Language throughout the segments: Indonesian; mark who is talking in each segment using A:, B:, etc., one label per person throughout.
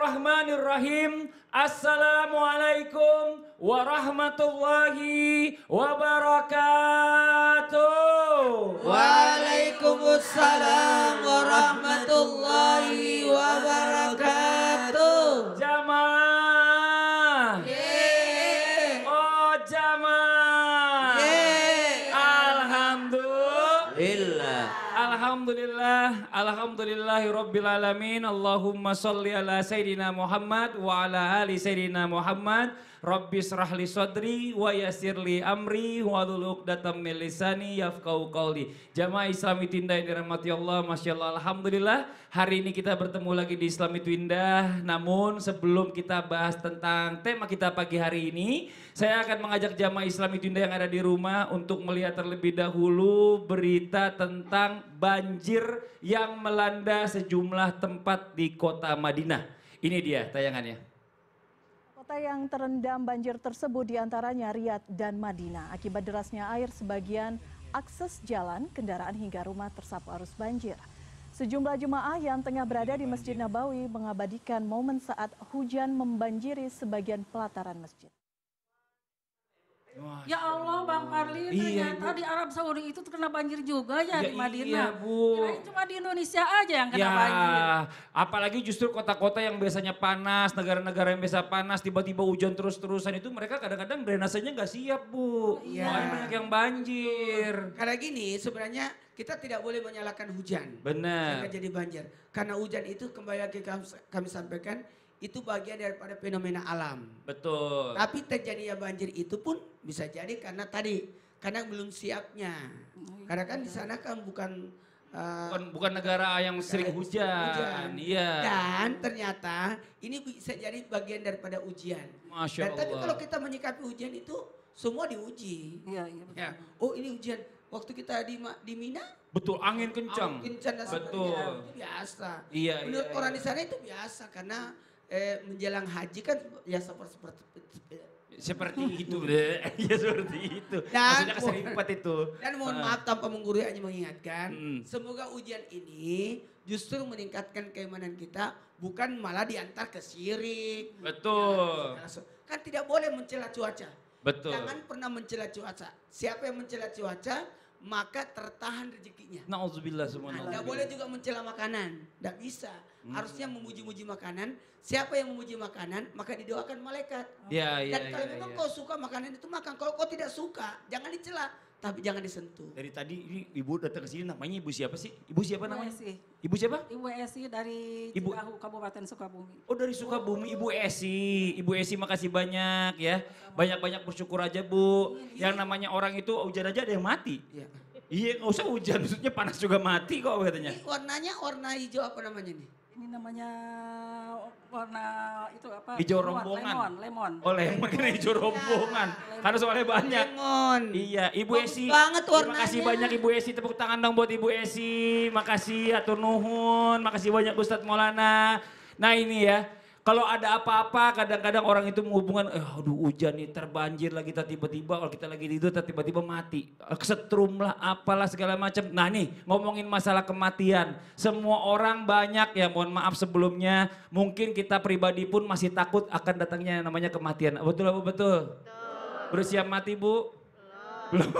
A: Bismillahirrahmanirrahim. Assalamualaikum warahmatullahi wabarakatuh.
B: Waalaikumsalam warahmatullahi wabarakatuh.
A: Jamaah.
B: Yeay.
A: Oh jamaah.
B: Yeay.
A: Alhamdulillahi rabbil alamin. Allahumma sholli ala Sayyidina Muhammad wa ala ali Sayyidina Muhammad. Rabbi srahli sadri wa yassirli amri wahlul 'uqdatam min lisani yafqahu qawli. Jamaah Islami Twindah yang dirahmati Allah, Masya Allah, alhamdulillah. Hari ini kita bertemu lagi di Islami Twindah. Namun sebelum kita bahas tentang tema kita pagi hari ini, saya akan mengajak jamaah Islami Twindah yang ada di rumah untuk melihat terlebih dahulu berita tentang banjir yang melanda sejumlah tempat di kota Madinah. Ini dia tayangannya.
C: Kota yang terendam banjir tersebut diantaranya Riyadh dan Madinah. Akibat derasnya air, sebagian akses jalan, kendaraan hingga rumah tersapu arus banjir. Sejumlah jemaah yang tengah berada di Masjid Nabawi mengabadikan momen saat hujan membanjiri sebagian pelataran masjid.
D: Ya Allah Bang Parli, ternyata di Arab Saudi itu terkena banjir juga ya, di Madinah.
A: Iya Bu.
D: Kirain cuma di Indonesia aja yang kena banjir.
A: Apalagi justru kota-kota yang biasanya panas, negara-negara yang biasa panas, tiba-tiba hujan terus-terusan itu mereka kadang-kadang drainasenya nggak siap Bu.
B: Iya.
A: Makanya banyak yang banjir.
B: Karena gini sebenarnya kita tidak boleh menyalahkan hujan.
A: Benar.
B: Sehingga jadi banjir. Karena hujan itu kembali lagi kami sampaikan itu bagian daripada fenomena alam.
A: Betul.
B: Tapi terjadinya banjir itu pun bisa jadi karena belum siapnya. Karena kan di sana kan bukan
A: negara yang sering hujan. Iya.
B: Dan ternyata ini bisa jadi bagian daripada ujian.
A: Masya Allah.
B: Tapi kalau kita menyikapi ujian itu semua diuji.
D: Iya, betul.
B: Ya. Oh ini ujian. Waktu kita di Mina.
A: Betul, angin kencang.
B: Angin kencang dan
A: betul.
B: sebagainya. Itu biasa.
A: Iya,
B: Menurut orang di sana itu biasa karena menjelang haji kan ya seperti
A: itu deh. Ya seperti itu.
B: Dan,
A: maksudnya keserimpet itu.
B: Dan mohon maaf tanpa menggurui hanya mengingatkan. Semoga ujian ini justru meningkatkan keimanan kita. Bukan malah diantar ke syirik.
A: Betul.
B: Kan tidak boleh mencela cuaca.
A: Betul.
B: Jangan pernah mencela cuaca. Siapa yang mencela cuaca maka tertahan rezekinya.
A: Na'udzubillah subhanallah.
B: Tidak boleh juga mencela makanan. Tidak bisa. Harusnya memuji-muji makanan. Siapa yang memuji makanan maka didoakan malaikat. Dan kalau memang kau suka makanan itu makan. Kalau kau tidak suka jangan dicela. Tapi jangan disentuh.
A: Dari tadi ini ibu datang ke sini namanya ibu siapa sih? Ibu siapa namanya?
D: Esi.
A: Ibu siapa?
D: Ibu Esi dari Cidahu, Kabupaten Sukabumi.
A: Oh dari Sukabumi, Ibu Esi. Ibu Esi makasih banyak ya. Banyak-banyak bersyukur aja Bu. Yang namanya orang itu hujan aja ada yang mati. Iya nggak usah hujan, maksudnya panas juga mati kok katanya.
B: Ini warna hijau apa namanya nih?
D: Ini namanya warna itu apa?
A: Hijau rombongan.
D: Lemon.
A: Oh lemon karena hijau rombongan. Karena soalnya banyak.
B: Lemon.
A: Iya Ibu Esi.
B: Banget warnanya.
A: Terima kasih banyak Ibu Esi. Tepuk tangan dong buat Ibu Esi. Makasih atur nuhun. Makasih banyak Ustadz Maulana. Nah ini ya. Kalau ada apa-apa kadang-kadang orang itu menghubungkan, aduh hujan nih terbanjir lagi tiba-tiba, kalau kita lagi tidur tiba-tiba mati. Kesetrum lah apalah segala macam. Nah nih ngomongin masalah kematian. Semua orang banyak ya mohon maaf sebelumnya. Mungkin kita pribadi pun masih takut akan datangnya yang namanya kematian. Betul apa betul? Bersiap mati Bu? Belum.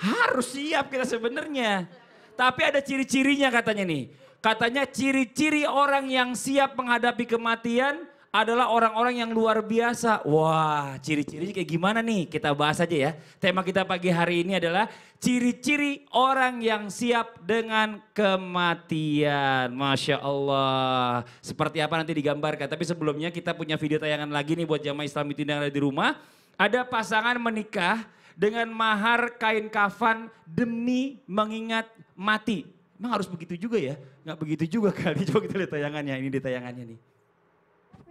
A: Harus siap kita sebenarnya. Tapi ada ciri-cirinya katanya nih. Katanya ciri-ciri orang yang siap menghadapi kematian adalah orang-orang yang luar biasa. Wah ciri-cirinya kayak gimana nih? Kita bahas aja ya. Tema kita pagi hari ini adalah ciri-ciri orang yang siap dengan kematian. Masya Allah. Seperti apa nanti digambarkan. Tapi sebelumnya kita punya video tayangan lagi nih buat jamaah Islami Twindah yang ada di rumah. Ada pasangan menikah dengan mahar kain kafan demi mengingat mati. Emang harus begitu juga ya? Nggak begitu juga kali. Coba kita lihat tayangannya. Ini di tayangannya nih.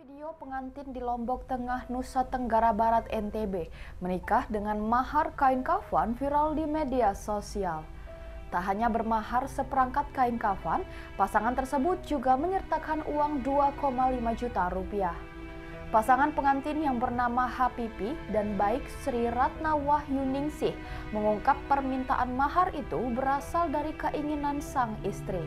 E: Video pengantin di Lombok Tengah, Nusa Tenggara Barat, NTB menikah dengan mahar kain kafan viral di media sosial. Tak hanya bermahar seperangkat kain kafan, pasangan tersebut juga menyertakan uang 2,5 juta rupiah. Pasangan pengantin yang bernama Hapipi dan Baik Sri Ratna Wahyuningsih mengungkap permintaan mahar itu berasal dari keinginan sang istri.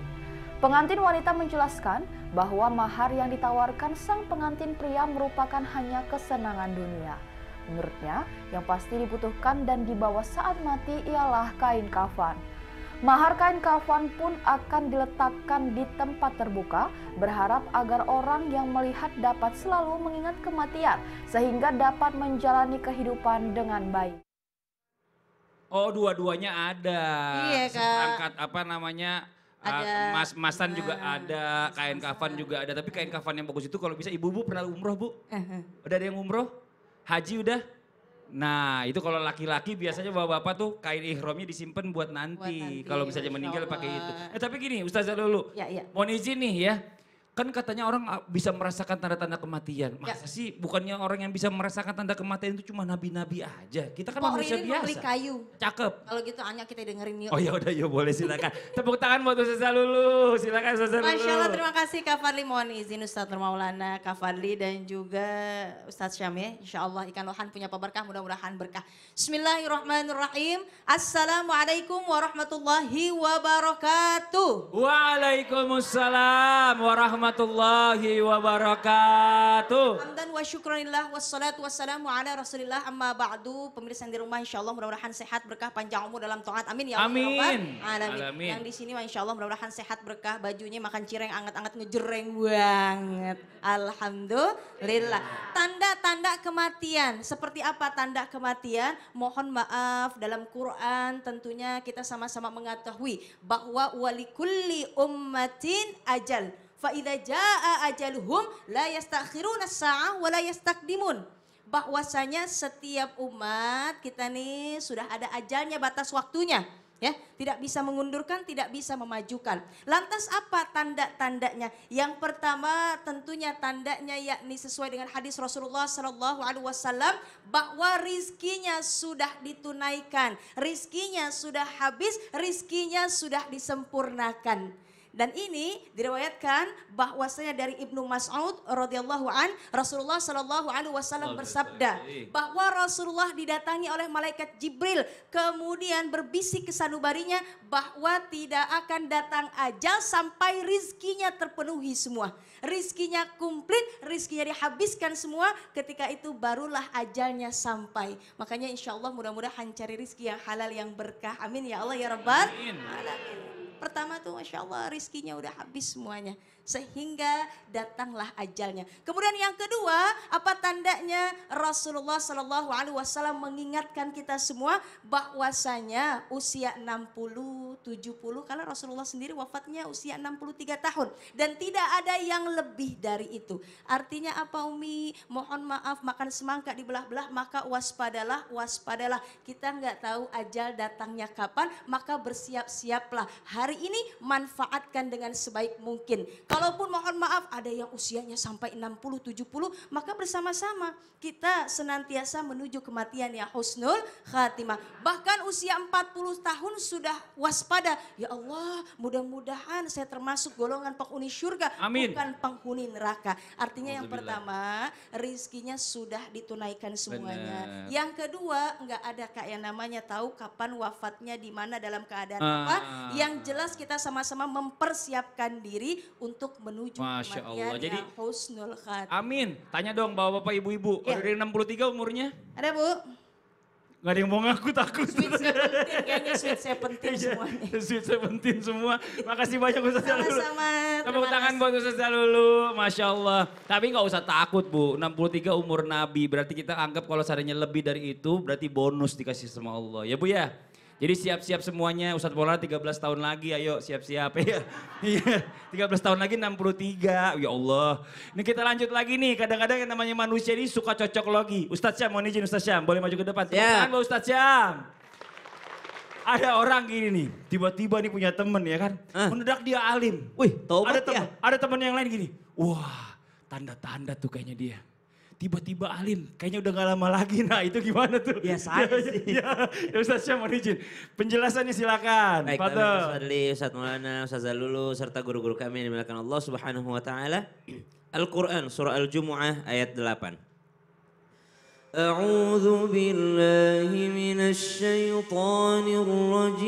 E: Pengantin wanita menjelaskan bahwa mahar yang ditawarkan sang pengantin pria merupakan hanya kesenangan dunia. Menurutnya, yang pasti dibutuhkan dan dibawa saat mati ialah kain kafan. Mahar kain kafan pun akan diletakkan di tempat terbuka, berharap agar orang yang melihat dapat selalu mengingat kematian sehingga dapat menjalani kehidupan dengan baik.
A: Oh, dua-duanya ada.
F: Iya, Kak.
A: Seperangkat apa namanya?
F: Ada.
A: Masan juga ada, kain kafan juga ada. Tapi kain kafan yang bagus itu kalau bisa ibu-ibu pernah umroh, Bu? Udah ada yang umroh? Haji udah? Nah, itu kalau laki-laki biasanya bapak-bapak tuh kain ihramnya disimpan buat nanti. Kalau misalnya meninggal pakai itu. Tapi gini, Ustazah dulu.
F: Ya, ya.
A: Mohon izin nih ya. Kan katanya orang bisa merasakan tanda-tanda kematian. Masa sih bukannya orang yang bisa merasakan tanda kematian itu cuma nabi-nabi aja. Kita kan manusia biasa.
F: Beli kayu.
A: Cakep.
F: Kalau gitu Anya kita dengerin yuk.
A: Oh ya udah yuk boleh silakan. Tepuk tangan buat Ustazah Lulu. Silakan Ustazah Lulu.
F: Masya Allah, terima kasih Kak Fadli. Mohon izin Ustadz Nur Maulana, Kak Fadli dan juga Ustadz Syam ya. Insya Allah ikan lohan punya berkah, mudah-mudahan berkah. Bismillahirrahmanirrahim. Assalamualaikum warahmatullahi wabarakatuh.
A: Waalaikumsalam warahmatullahi wabarakatuh.
F: Hamdan wa syukranillah wassalatu wassalamu ala rasulillah amma ba'du. Pemirsa yang di rumah insya Allah mudah-mudahan sehat berkah panjang umur dalam taat. Amin ya Allah.
A: Amin.
F: Alamin. Yang di sini insya Allah mudah-mudahan sehat berkah, bajunya makan cireng anget-anget ngejreng banget. Alhamdulillah. Tanda-tanda kematian. Seperti apa tanda kematian? Mohon maaf, dalam Quran tentunya kita sama-sama mengetahui bahwa walikulli ummatin ajal. Fa'idha ja'a ajaluhum la yastakhiruna sa'ah wa la yastakdimun. Bahwasanya setiap umat kita nih sudah ada ajalnya, batas waktunya. Ya, tidak bisa mengundurkan, tidak bisa memajukan. Lantas apa tanda-tandanya? Yang pertama tentunya tandanya yakni sesuai dengan hadis Rasulullah SAW bahwa rizkinya sudah ditunaikan, rizkinya sudah habis, rizkinya sudah disempurnakan. Dan ini diriwayatkan bahwasanya dari Ibnu Mas'ud radhiyallahu an, Rasulullah sallallahu alaihi wasallam bersabda bahwa Rasulullah didatangi oleh malaikat Jibril kemudian berbisik ke sanubarinya bahwa tidak akan datang ajal sampai rizkinya terpenuhi semua. Rizkinya komplit, rizkinya dihabiskan semua, ketika itu barulah ajalnya sampai. Makanya insya Allah mudah-mudahan cari rizki yang halal yang berkah. Amin ya Allah ya Rabbal Alamin. Pertama tuh Masya Allah rizkinya udah habis semuanya. Sehingga datanglah ajalnya. Kemudian yang kedua, apa tandanya? Rasulullah SAW mengingatkan kita semua bahwasanya usia 60, 70. Karena Rasulullah sendiri wafatnya usia 63 tahun. Dan tidak ada yang lebih dari itu. Artinya apa Umi? Mohon maaf makan semangka dibelah-belah maka waspadalah, waspadalah. Kita nggak tahu ajal datangnya kapan, maka bersiap-siaplah. Hari ini manfaatkan dengan sebaik mungkin. Kalaupun mohon maaf ada yang usianya sampai 60, 70, maka bersama-sama kita senantiasa menuju kematian ya husnul khatimah. Bahkan usia 40 tahun sudah waspada. Ya Allah, mudah-mudahan saya termasuk golongan penghuni surga,
A: Amin.
F: bukan penghuni neraka. Artinya yang pertama, rizkinya sudah ditunaikan semuanya.
A: Benar.
F: Yang kedua, enggak ada Kak yang namanya tahu kapan wafatnya, di mana, dalam keadaan apa. Yang jelas kita sama-sama mempersiapkan diri untuk menuju
A: Masya
F: kematian
A: Allah. Jadi,
F: yang husnul khatimah.
A: amin. Tanya dong bapak-bapak ibu-ibu.
F: Ya.
A: Udah dari 63 umurnya?
F: Ada Bu?
A: Gak ada yang mau ngaku, takut.
F: Sweet 17, kayaknya Sweet 17 semuanya.
A: Sweet 17 semua. Makasih banyak Ustazah Lulu.
F: Sama-sama.
A: Tepuk tangan buat Ustazah Lulu. Masya Allah. Tapi gak usah takut Bu. 63 umur Nabi. Berarti kita anggap kalau seandainya lebih dari itu berarti bonus dikasih sama Allah. Ya Bu ya? Jadi siap-siap semuanya, Ustadz Maulana 13 tahun lagi, ayo siap-siap ya. Iya, 13 tahun lagi 63, ya Allah. Ini kita lanjut lagi nih, kadang-kadang yang namanya manusia ini suka cocok logi. Ustadz Syam, mohon izin Ustadz Syam, boleh maju ke depan. Tepuk tangan buat Ustadz Syam. Ada orang gini nih, tiba-tiba nih punya temen ya kan. Mendadak dia alim.
G: Wih, tobat
A: Ada temen yang lain gini, wah tanda-tanda tuh kayaknya dia. Tiba-tiba alim, kayaknya udah gak lama lagi. Nah itu gimana tuh?
G: Ya saya sih.
A: Ya Ustaz Syam mohon izin. Penjelasannya silakan.
G: Baik,
A: Fadol.
G: Ustaz Fadli, Ustaz Maulana, Ustazah Lulu, serta guru-guru kami yang dimuliakan Allah Subhanahu wa Ta'ala. Al-Quran, surah Al-Jumu'ah ayat 8. A'udzu billahi minasy syaithanir rajim.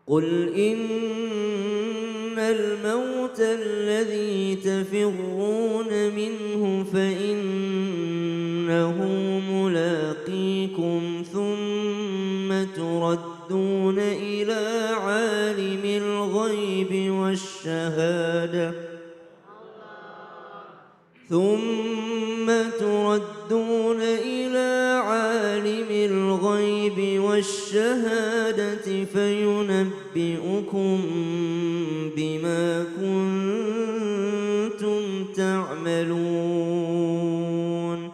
G: قل إن الموت الذي تفرون منه فإنه ملاقيكم ثم تردون إلى عالم الغيب والشهادة فينبئكم بما كنتم تعملون.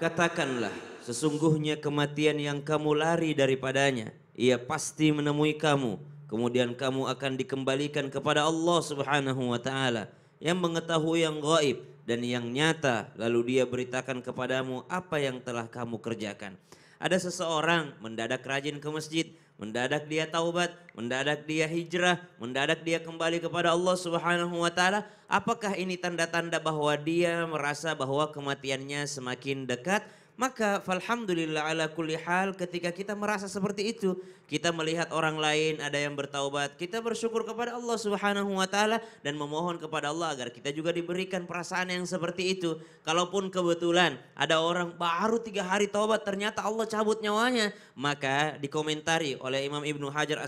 G: Katakanlah, sesungguhnya kematian yang kamu lari daripadanya, ia pasti menemui kamu. Kemudian kamu akan dikembalikan kepada Allah Subhanahu wa Ta'ala yang mengetahui yang gaib dan yang nyata, lalu Dia beritakan kepadamu apa yang telah kamu kerjakan. Ada seseorang mendadak rajin ke masjid, mendadak dia taubat, mendadak dia hijrah, mendadak dia kembali kepada Allah Subhanahu wa Ta'ala. Apakah ini tanda-tanda bahwa dia merasa bahwa kematiannya semakin dekat? Maka falhamdulillah ala kulli hal, ketika kita merasa seperti itu, kita melihat orang lain ada yang bertaubat, kita bersyukur kepada Allah Subhanahu wa Ta'ala dan memohon kepada Allah agar kita juga diberikan perasaan yang seperti itu. Kalaupun kebetulan ada orang baru 3 hari taubat ternyata Allah cabut nyawanya, maka dikomentari oleh Imam Ibnu Hajar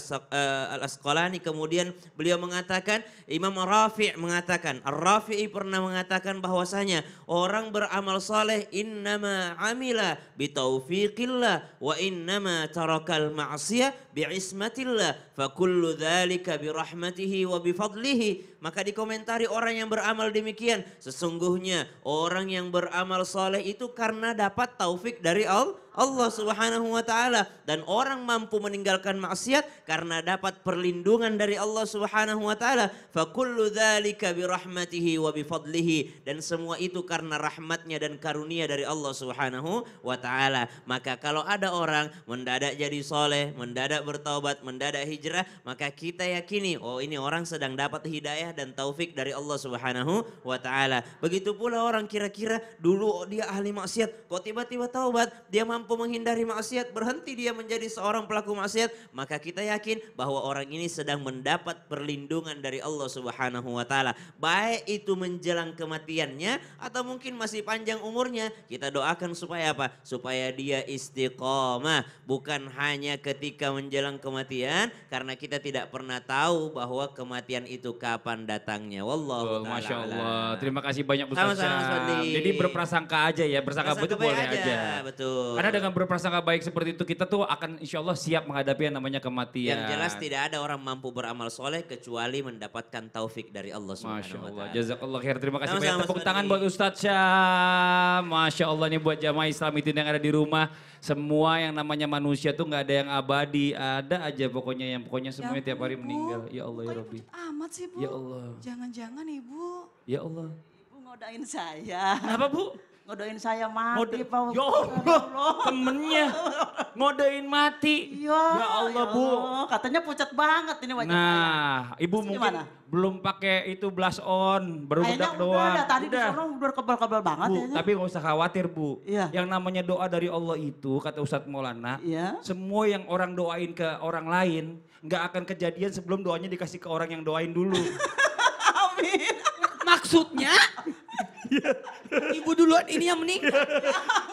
G: Al-Asqalani, kemudian beliau mengatakan, Imam Rafi' mengatakan, Ar-Rafi'i pernah mengatakan bahwasanya orang beramal saleh innama amila bitaufiqillah wa innama tarakal ma'siyah bi'ismatillah fa kullu dzalika birahmatihi wa bifadlihi. Maka dikomentari orang yang beramal demikian, sesungguhnya orang yang beramal saleh itu karena dapat taufik dari Allah Subhanahu wa Ta'ala, dan orang mampu meninggalkan maksiat karena dapat perlindungan dari Allah Subhanahu wa Ta'ala. Fa kullu dzalika birahmatihi wa bifadlihi, dan semua itu karena rahmatnya dan karunia dari Allah Subhanahu wa Ta'ala. Maka kalau ada orang mendadak jadi soleh, mendadak bertaubat, mendadak hijrah, maka kita yakini, oh ini orang sedang dapat hidayah dan taufik dari Allah Subhanahu wa Ta'ala. Begitu pula orang kira-kira dulu dia ahli maksiat, kok tiba-tiba taubat, dia mampu menghindari maksiat, berhenti dia menjadi seorang pelaku maksiat, maka kita yakin bahwa orang ini sedang mendapat perlindungan dari Allah Subhanahu wa Ta'ala. Baik itu menjelang kematiannya atau mungkin masih panjang umurnya, kita doakan supaya apa? Supaya dia istiqomah, bukan hanya ketika menjelang kematian, karena kita tidak pernah tahu bahwa kematian itu kapan datangnya. Wallahu ta'ala.
A: Masya Allah. Terima kasih banyak Ustaz
G: Sama-sama, Mas
A: Syam.
G: Fadli.
A: Jadi berprasangka aja ya, berprasangka itu boleh aja.
G: Betul.
A: Karena dengan berprasangka baik seperti itu kita tuh akan insya Allah siap menghadapi yang namanya kematian.
G: Yang jelas tidak ada orang mampu beramal soleh kecuali mendapatkan taufik dari Allah Subhanahu
A: Masya
G: wa
A: Allah.
G: Ta'ala.
A: Jazakallah khair. Terima kasih
G: Sama-sama,
A: banyak. Tepuk
G: Mas
A: tangan
G: Fadli.
A: buat Ustaz Syam. Masya Allah nih buat jamaah Islam itu yang ada di rumah. Semua yang namanya manusia tuh nggak ada yang abadi. Ada aja pokoknya semuanya tiap hari meninggal. Ya Allah ya Rabbi.
H: Amat sih Bu.
A: Ya Allah.
H: Jangan-jangan Ibu.
A: Ya Allah.
H: Ibu ngodain saya.
A: Kenapa Bu?
H: Ngodain saya mati Pak.
A: Ya Allah, temennya ngodain mati.
H: Ya
A: Allah Bu.
H: Katanya pucat banget ini wajah saya.
A: Nah, Ibu
H: Terus
A: mungkin
H: gimana?
A: belum pakai itu blush on, baru
H: Kayaknya
A: bedak doang.
H: udah tadi di sana udah kebal-kebal banget
A: Bu,
H: ya.
A: tapi nggak usah khawatir Bu.
H: Iya.
A: Yang namanya doa dari Allah itu, kata Ustadz Maulana,
H: Iya.
A: semua yang orang doain ke orang lain, nggak akan kejadian sebelum doanya dikasih ke orang yang doain dulu.
H: Amin.
B: Maksudnya ibu duluan ini yang meninggal.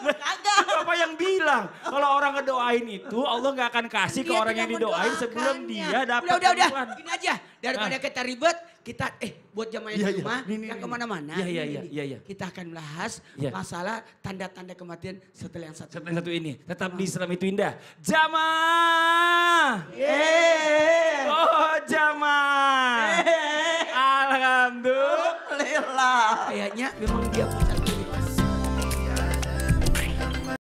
H: Kagak.
A: Apa yang bilang? Kalau orang ngedoain itu Allah nggak akan kasih ke
B: Dia
A: orang yang
B: tidak
A: didoain sebelum
B: mendoakannya.
A: dia dapat
B: Udah.
A: kebutuhan.
B: Gini aja, daripada kita ribet, kita buat jamaah
A: Iya,
B: di
A: iya.
B: rumah
A: Nih,
B: yang
A: nih.
B: kemana-mana.
A: Iya.
B: ini. Kita akan bahas
A: Iya.
B: masalah tanda-tanda kematian setelah yang satu.
A: Setelah yang satu ini, tetap di Islam itu indah. Jamaah. Oh jamaah. Alhamdulillah.
H: Alhamdulillah.
B: Kayaknya memang dia punya